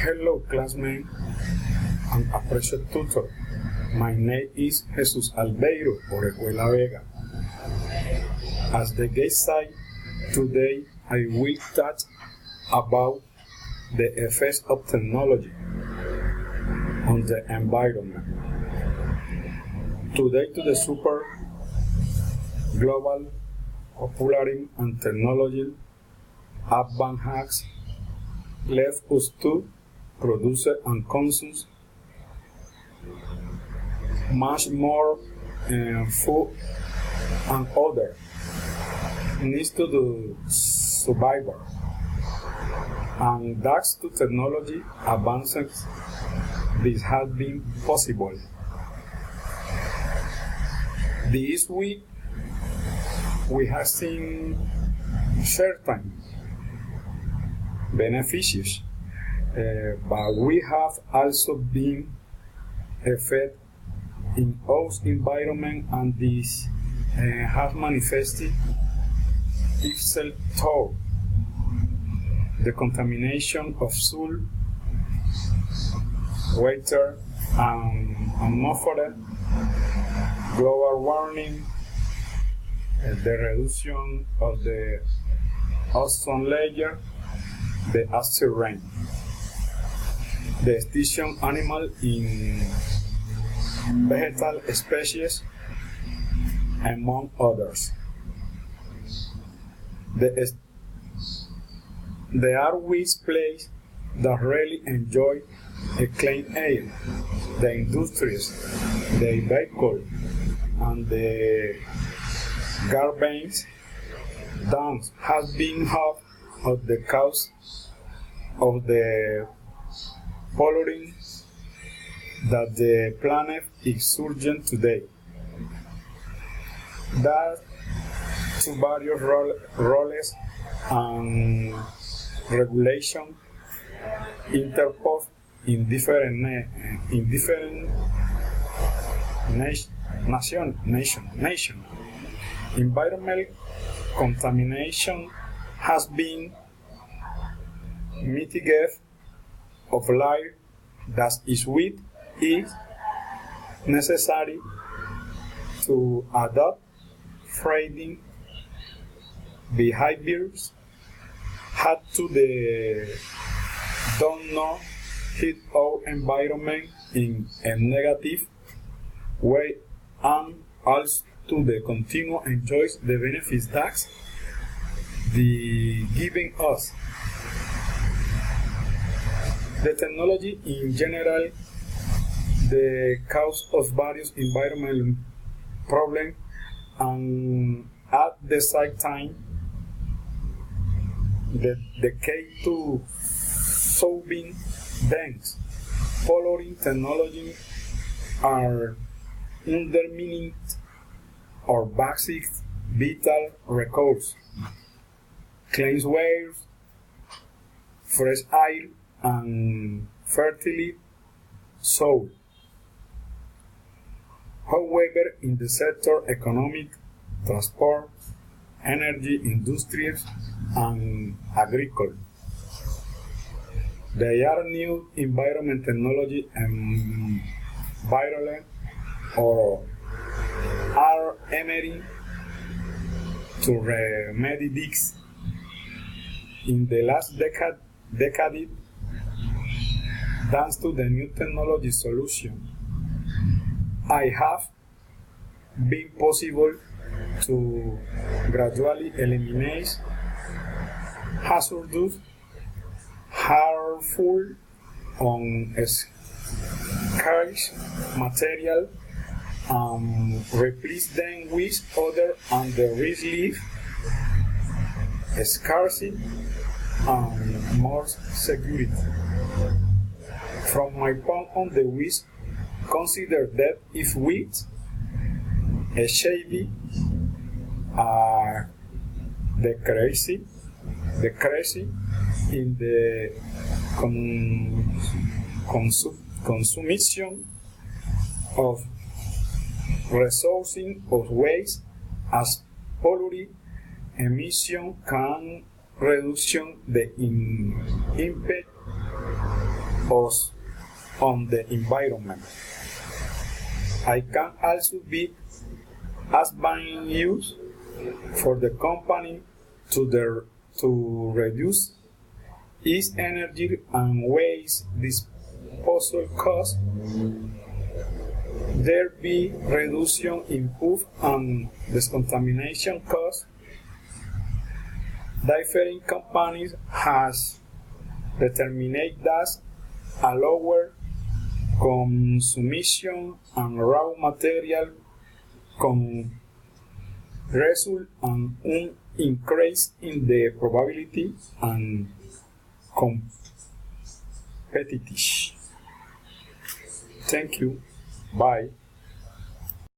Hello, classmates and appreciated tutor. My name is Jesus Albeiro, Orejuela Vega. As the guest side, today I will touch about the effects of technology on the environment. Today to the super global popularity and technology advanced hacks left us to produce and consume much more food and other needs to do survival. And thanks to technology advances, this has been possible. This week, we have seen certain benefits, but we have also been affected in our environment, and this has manifested itself through the contamination of soil, water, and atmosphere, global warming, the reduction of the ozone layer, the acid rain, the extinction animal in vegetal species, among others. There are which places that really enjoy a clean air, the industries, the vehicle, and the garbage dumps has been half of the cause of the polluting that the planet is urgent today. That to various roles and regulation interposed in different nations. Environmental contamination has been mitigated of life that is with it necessary to adopt trading behaviors had to the don't not hit our environment in a negative way, and also to the continue enjoy the benefits that the giving us. The technology in general, the cause of various environmental problems, and at the same time, the key to solving them. Following technology are undermining our basic vital records, clean water, fresh air, and fertile soil. However, in the sector economic, transport, energy, industries, and agriculture, there are new environment technology and environment or are emerging to remedy this. In the last decade, thanks to the new technology solution, I have been possible to gradually eliminate hazardous, harmful, scarce material and replace them with other under relief, scarcity, and more security. From my point on the wish, consider that if we achieve the crazy in the consumption of resources of waste as pollution emission can reduce the impact us on the environment. I can also be as being used for the company to reduce its energy and waste disposal costs. There be reduction in food and decontamination costs. Different companies has determined that a lower consumption and raw material can result in an increase in the probability and competitiveness. Thank you. Bye.